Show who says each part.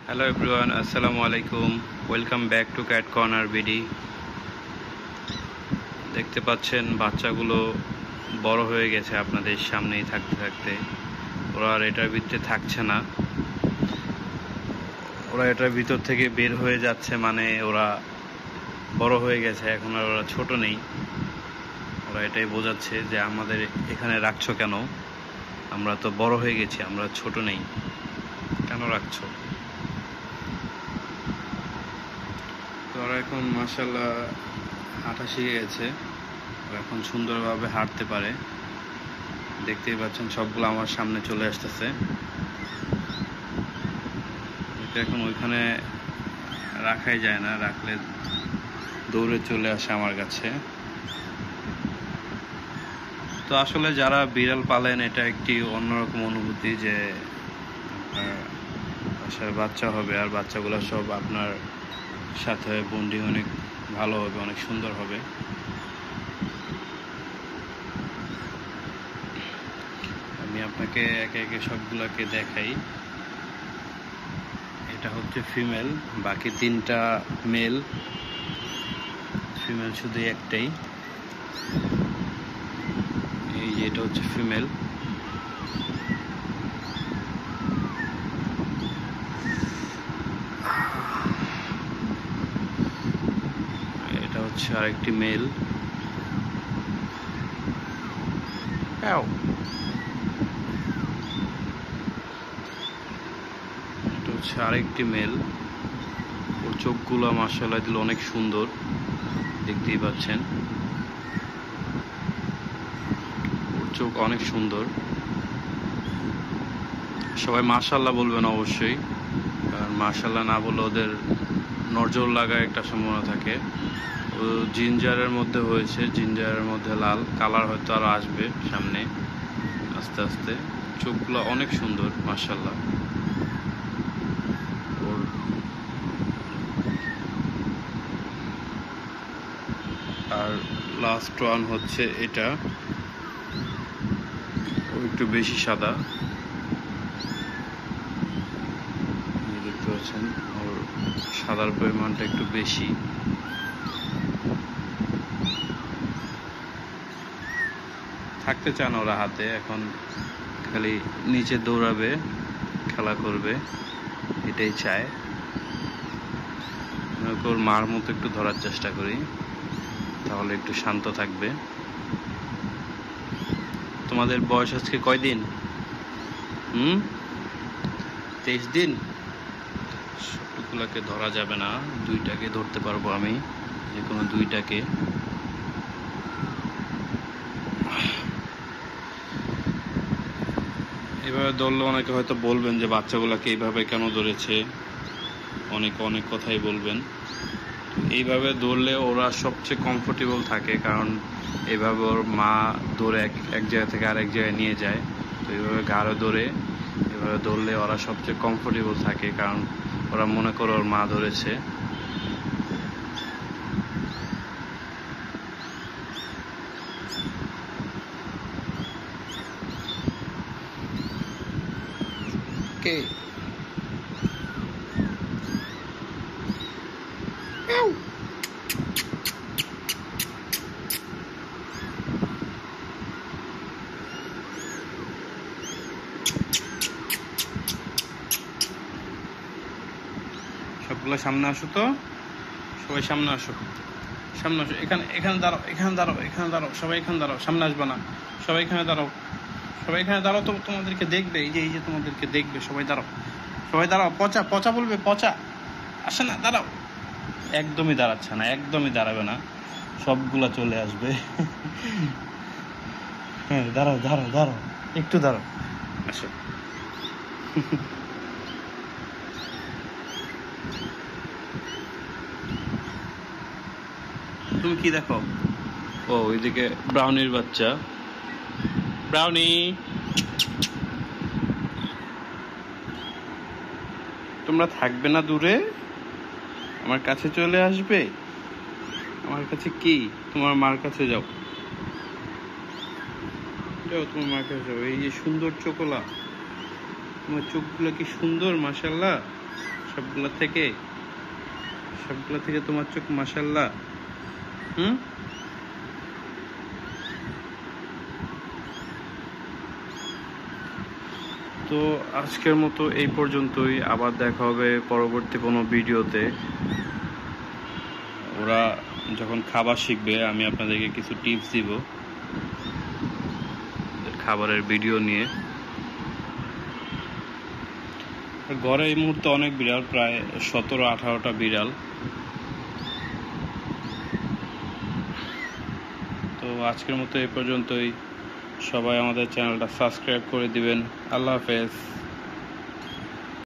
Speaker 1: Hello everyone, আসসালামু আলাইকুম। Welcome back to cat corner BD. দেখতে পাচ্ছেন বাচ্চাগুলো বড় হয়ে গেছে আপনাদের সামনেই থাকতে থাকতে। ওরা আর এটার ভিতরে থাকছে না, ওরা এটার ভিতর থেকে বের হয়ে যাচ্ছে, মানে ওরা বড় হয়ে গেছে, এখন আর ওরা ছোট নেই। ওরা এটাই বোঝাচ্ছে যে আমাদের এখানে রাখছো কেন, আমরা তো বড় হয়ে গেছি, আমরা ছোট নেই, কেন রাখছো? তো ওরা এখন মাশাআল্লাহ হাঁটা শিখে গেছে, এখন সুন্দরভাবে হাঁটতে পারে। দেখতেই পাচ্ছেন সবগুলো আমার সামনে চলে আসতেছে। এটা এখন ওইখানে রাখাই যায় না, রাখলে দৌড়ে চলে আসে আমার কাছে। তো আসলে যারা বিড়াল পালেন, এটা একটি অন্যরকম অনুভূতি যে বাসায় বাচ্চা হবে আর বাচ্চাগুলো সব আপনার সাথে বন্ডিং অনেক ভালো হবে, অনেক সুন্দর হবে। আমি আপনাকে একে একে সবগুলোকে দেখাই। এটা হচ্ছে ফিমেল, বাকি তিনটা মেল। ফিমেল শুধু একটাই, এই যে এটা হচ্ছে ফিমেল। এটা হচ্ছে আরেকটি মেল। এটা হচ্ছে আরেকটি মেল। ওর চোখগুলো মাশাআল্লাহ দিল অনেক সুন্দর, দেখতেই পাচ্ছেন ওর চোখ অনেক সুন্দর। সবাই মাশাআল্লাহ বলবেন অবশ্যই, কারণ মাশাআল্লাহ না বললে ওদের নজর লাগার একটা সম্ভাবনা থাকে। ও জিঞ্জারের মধ্যে হয়েছে, জিঞ্জারের মধ্যে লাল কালার হয়তো আরো আসবে সামনে আস্তে আস্তে। চোখগুলো অনেক সুন্দর মাশাআল্লাহ। ওর আর লাস্ট ওয়ান হচ্ছে এটা, ও একটু বেশি সাদা, দেখতে পাচ্ছেন ওর সাদার পরিমাণটা একটু বেশি। থাকতে চান ওরা হাতে, এখন খালি নিচে দৌড়াবে, খেলা করবে, এটাই চায়। ওর মার মতো একটু ধরার চেষ্টা করি, তাহলে একটু শান্ত থাকবে। তোমাদের বয়স আজকে কয়দিন? 23 দিন। সবগুলাকে ধরা যাবে না, দুইটাকে ধরতে পারবো আমি, যে কোনো দুইটাকে। এভাবে ধরলে অনেকে হয়তো বলবেন যে বাচ্চাগুলাকে এইভাবে কেন ধরেছে, অনেকে অনেক কথাই বলবেন। এইভাবে ধরলে ওরা সবচেয়ে কমফোর্টেবল থাকে, কারণ এইভাবে ওর মা ধরে এক জায়গা থেকে আরেক জায়গায় নিয়ে যায়। তো এইভাবে ঘাড়ে ধরে এভাবে ধরলে ওরা সবচেয়ে কমফোর্টেবল থাকে, কারণ ওরা মনে করে ওর মা ধরেছে। কে সবগুলো সামনে আসো তো, সবাই সামনে আসো, সামনে আসো। এখানে এখানে দাঁড়াও, এখানে দাঁড়াও, এখানে দাঁড়াও, সবাই এখানে দাঁড়াও, সামনে আসবে না। সবাই এখানে দাঁড়াও, সবাই এখানে দাঁড়াও। তো তোমাদেরকে দেখবে, এই যে তোমাদেরকে দেখবে। সবাই দাঁড়াও, সবাই দাঁড়াও। পচা পচা বলবে, পচা আসে না, দাঁড়াও। একদমই দাঁড়াচ্ছে না, একদমই দাঁড়াবে না, সবগুলা চলে আসবে। হ্যাঁ দাঁড়াও দাঁড়াও দাঁড়াও, একটু দাঁড়াও, আসো। তুমি কি দেখো? ও ওইদিকে ব্রাউনির বাচ্চা। ব্রাউনি, তোমরা থাকবে না দূরে, আমার কাছে চলে আসবে। আমার কাছে কি? তোমার মার কাছে যাও, যাও তোমার মার কাছে যাও। এই যে সুন্দর চোখলা, তোমার চোখগুলো কি সুন্দর মাশাআল্লাহ। সবগুলা থেকে তোমার চোখ মাশাআল্লাহ। তো আজকের মতো এই পর্যন্তই, আবার দেখা হবে পরবর্তী কোনো ভিডিওতে। ওরা যখন খাবার শিখবে আমি আপনাদেরকে কিছু টিপস দিব খাবারের ভিডিও নিয়ে। ঘরে এই মুহূর্তে অনেক বিড়াল, প্রায় 17-18টা বিড়াল। তো আজকের মতো এই পর্যন্তই। সবাই আমাদের চ্যানেলটা সাবস্ক্রাইব করে দিবেন। আল্লাহ হাফেজ।